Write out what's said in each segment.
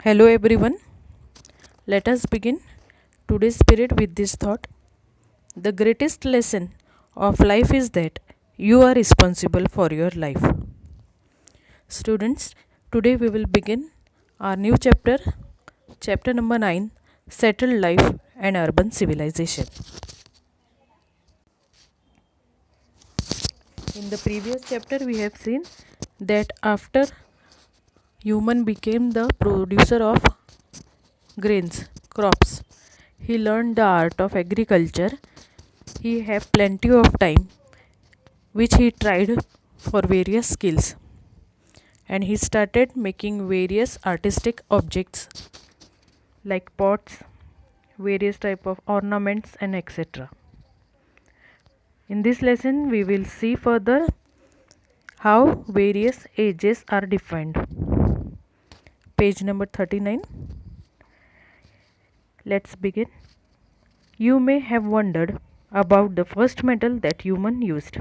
Hello everyone. Let us begin today's spirit with this thought. The greatest lesson of life is that you are responsible for your life. Students, today we will begin our new chapter, chapter number 9, Settled Life and Urban Civilization. In the previous chapter we have seen that after human became the producer of grains, crops, he learned the art of agriculture. He had plenty of time which he tried for various skills, and he started making various artistic objects like pots, various type of ornaments and etc. In this lesson we will see further how various ages are defined. Page number 39. Let's begin. You may have wondered about the first metal that human used.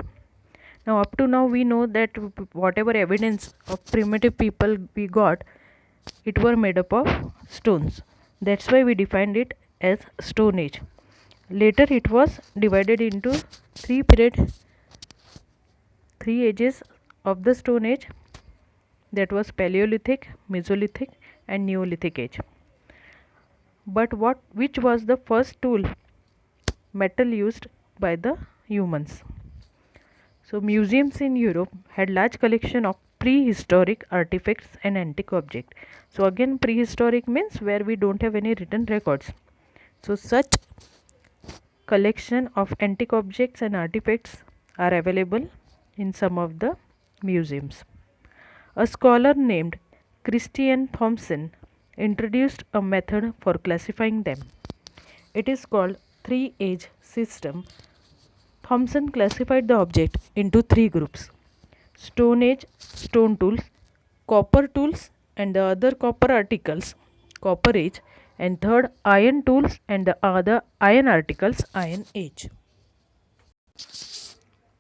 Now up to now we know that whatever evidence of primitive people we got, it were made up of stones. That's why we defined it as Stone Age. Later it was divided into three ages of the Stone Age, that was Paleolithic, Mesolithic and Neolithic age. But which was the first metal used by the humans? So museums in Europe had large collection of prehistoric artifacts and antique objects. So again, prehistoric means where we don't have any written records. So such collection of antique objects and artifacts are available in some of the museums. A scholar named Christian Thompson introduced a method for classifying them. It is called three-age system. Thompson classified the object into three groups: Stone Age stone tools, copper tools and the other copper articles, Copper Age, and third iron tools and the other iron articles, Iron Age.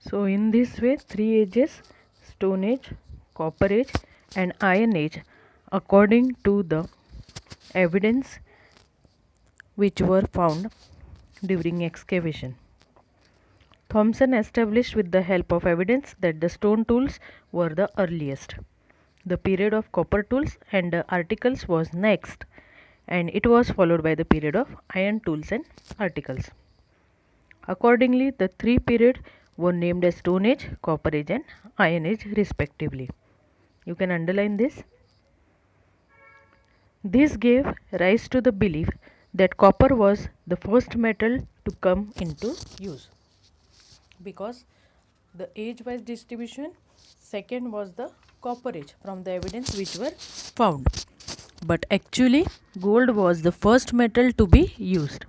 So in this way, three ages: Stone Age, Copper Age and Iron Age, according to the evidence which were found during excavation. Thompson established with the help of evidence that the stone tools were the earliest. The period of copper tools and the articles was next, and it was followed by the period of iron tools and articles. Accordingly, the three periods were named as Stone Age, Copper Age and Iron Age respectively. You can underline this. This gave rise to the belief that copper was the first metal to come into use, because the age wise distribution, second was the Copper Age from the evidence which were found, but actually gold was the first metal to be used.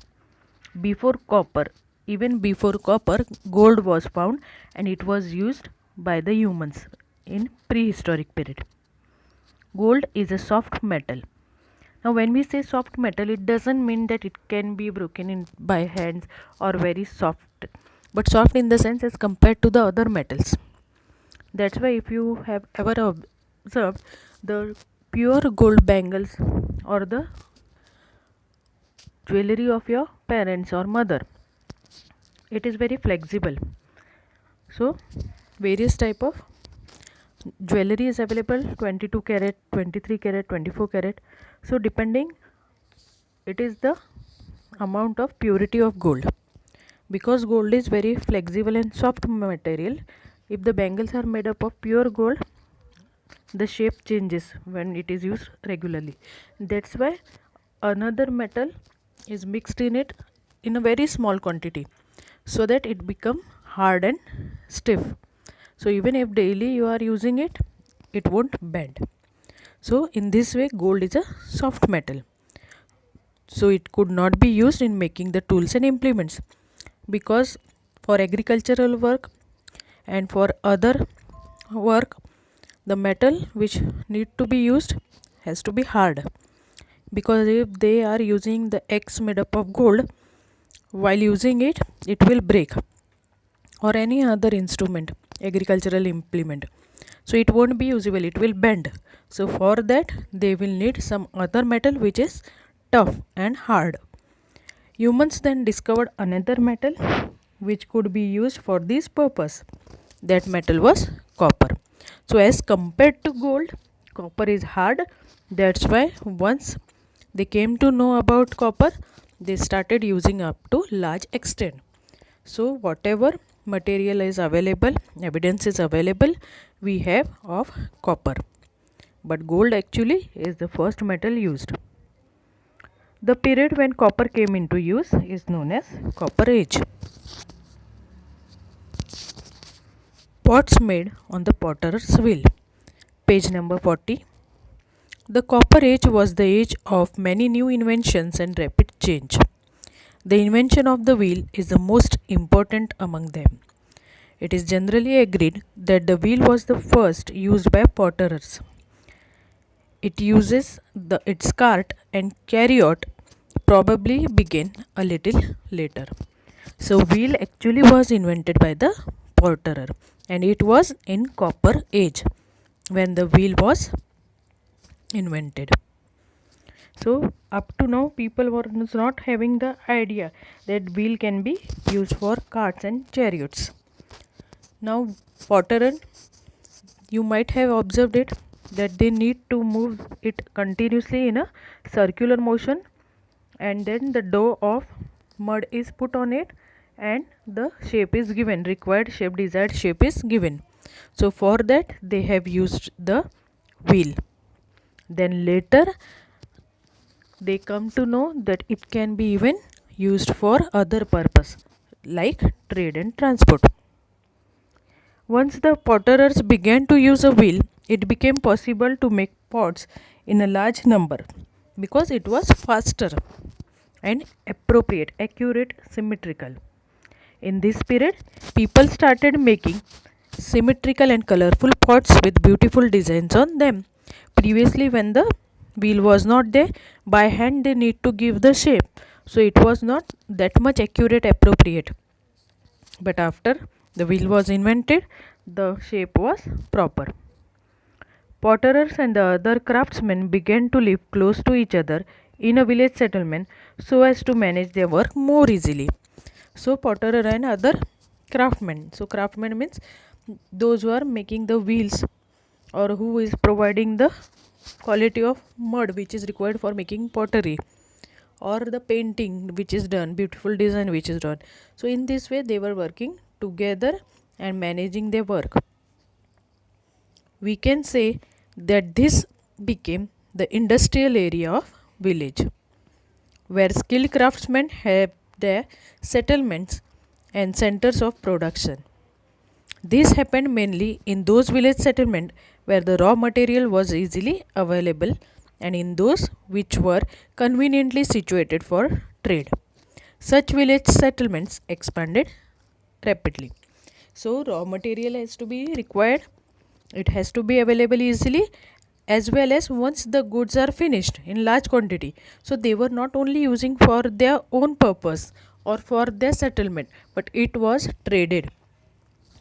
Before copper, even before copper, gold was found and it was used by the humans in prehistoric period. Gold is a soft metal. Now when we say soft metal, it doesn't mean that it can be broken in by hands or very soft, but soft in the sense as compared to the other metals. That's why if you have ever observed the pure gold bangles or the jewelry of your parents or mother, it is very flexible. So various type of jewelry is available: 22 carat, 23 carat, 24 carat. So depending, it is the amount of purity of gold. Because gold is very flexible and soft material, if the bangles are made up of pure gold, the shape changes when it is used regularly. That's why another metal is mixed in it in a very small quantity, so that it become hard and stiff. So even if daily you are using it, it won't bend. So in this way, gold is a soft metal, so it could not be used in making the tools and implements, because for agricultural work and for other work, the metal which need to be used has to be hard, because if they are using the X made up of gold, while using it, it will break, or any other instrument, agricultural implement. so it won't be usable, it will bend. So for that they will need some other metal which is tough and hard. Humans then discovered another metal which could be used for this purpose. That metal was copper. So as compared to gold, copper is hard. That's why once they came to know about copper, they started using up to large extent. So whatever material is available, evidence is available, we have of copper. But gold actually is the first metal used. The period when copper came into use is known as Copper Age. Pots made on the potter's wheel. Page number 40. The Copper Age was the age of many new inventions and rapid change. The invention of the wheel is the most important among them. It is generally agreed that the wheel was the first used by potterers. It uses its cart and chariot probably began a little later. So wheel actually was invented by the potterer, and it was in Copper Age when the wheel was invented. So up to now people were not having the idea that wheel can be used for carts and chariots. Now potterer, you might have observed it that they need to move it continuously in a circular motion, and then the dough of mud is put on it and the shape is given, required shape, desired shape is given. So for that they have used the wheel. Then later they come to know that it can be even used for other purpose like trade and transport. Once the potterers began to use a wheel, it became possible to make pots in a large number because it was faster and appropriate, accurate, symmetrical. In this period, people started making symmetrical and colorful pots with beautiful designs on them. Previously, when the wheel was not there, by hand they need to give the shape, so it was not that much accurate, appropriate. But after the wheel was invented, the shape was proper. Potterers and the other craftsmen began to live close to each other in a village settlement so as to manage their work more easily. So potterer and other craftsmen. So craftsmen means those who are making the wheels or who is providing the quality of mud which is required for making pottery, or the painting which is done, beautiful design which is done. So in this way they were working together and managing their work. We can say that this became the industrial area of village where skilled craftsmen have their settlements and centers of production. This happened mainly in those village settlements where the raw material was easily available and in those which were conveniently situated for trade. Such village settlements expanded rapidly. So raw material has to be required, it has to be available easily, as well as once the goods are finished in large quantity, so they were not only using for their own purpose or for their settlement, but it was traded.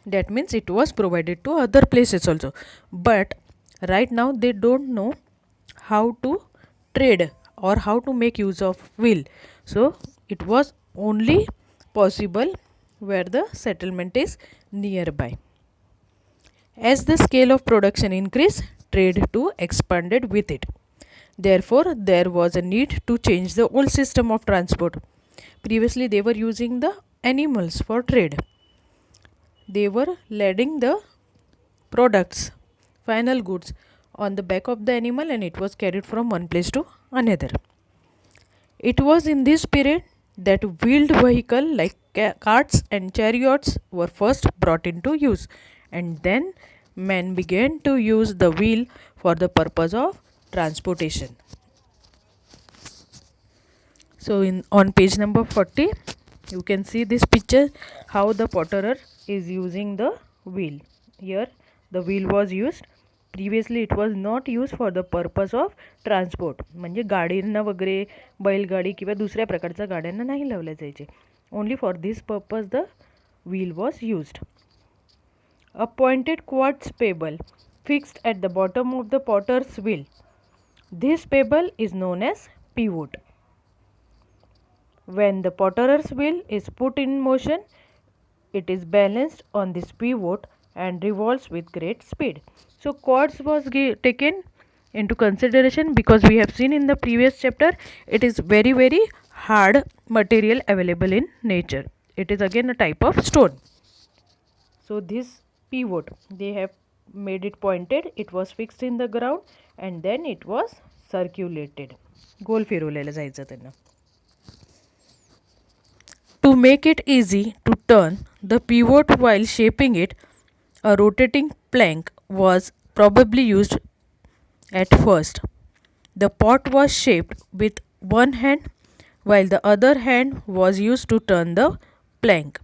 That means it was provided to other places also. But right now they don't know how to trade or how to make use of wheel, so it was only possible where the settlement is nearby. As the scale of production increased, trade too expanded with it. Therefore, there was a need to change the old system of transport. Previously, they were using the animals for trade. They were lading the products, final goods, on the back of the animal, and it was carried from one place to another. It was in this period that wheeled vehicles like carts and chariots were first brought into use, and then men began to use the wheel for the purpose of transportation. So on page number 40 you can see this picture how the potterer is using the wheel. Here the wheel was used. Previously it was not used for the purpose of transport, म्हणजे गाडींना वगैरे बैलगाडी किंवा दुसऱ्या प्रकारच्या गाड्यांना नाही लावल्या जायचे. Only for this purpose the wheel was used. A pointed quartz pebble fixed at the bottom of the potter's wheel. This pebble is known as pivot. When the potter's wheel is put in motion, it is balanced on this pivot and revolves with great speed. So quartz was taken into consideration because we have seen in the previous chapter it is very hard material available in nature. It is again a type of stone. So this pivot, they have made it pointed, it was fixed in the ground and then it was circulated. गोल फिरवलेलं जायचं त्यांना. To make it easy to turn the pivot while shaping it, a rotating plank was probably used at first. The pot was shaped with one hand while the other hand was used to turn the plank.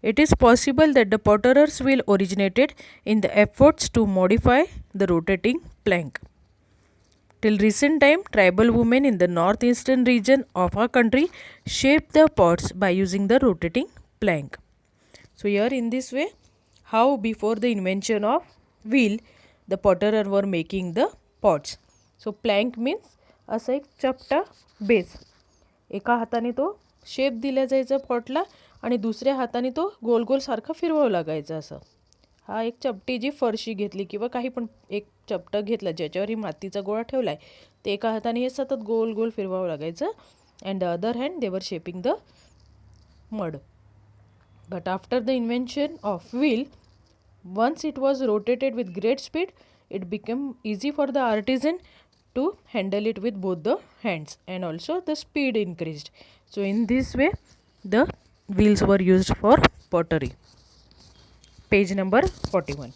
It is possible that the potter's wheel originated in the efforts to modify the rotating plank. Till recent time, tribal women in the northeastern region of our country shaped the pots by using the rotating plank. So here in this way, how before the invention of wheel, the potterer were making the pots. So plank means असा एक चपटा base. एका हाताने तो shape दिला जायचा पॉटला आणि दुसऱ्या हाताने तो गोल गोल सारखा फिरवावं लागायचं असं. हा एक चपटी जी फरशी घेतली किंवा काही पण एक चपटा घेतला ज्याच्यावर ही मातीचा गोळा ठेवला आहे ते एका हाताने हे सतत गोल गोल फिरवावं लागायचं and the other hand they were shaping the mud. But after the invention of wheel, once it was rotated with great speed, it became easy for the artisan to handle it with both the hands and also the speed increased. So in this way, the wheels were used for pottery. Page number 41.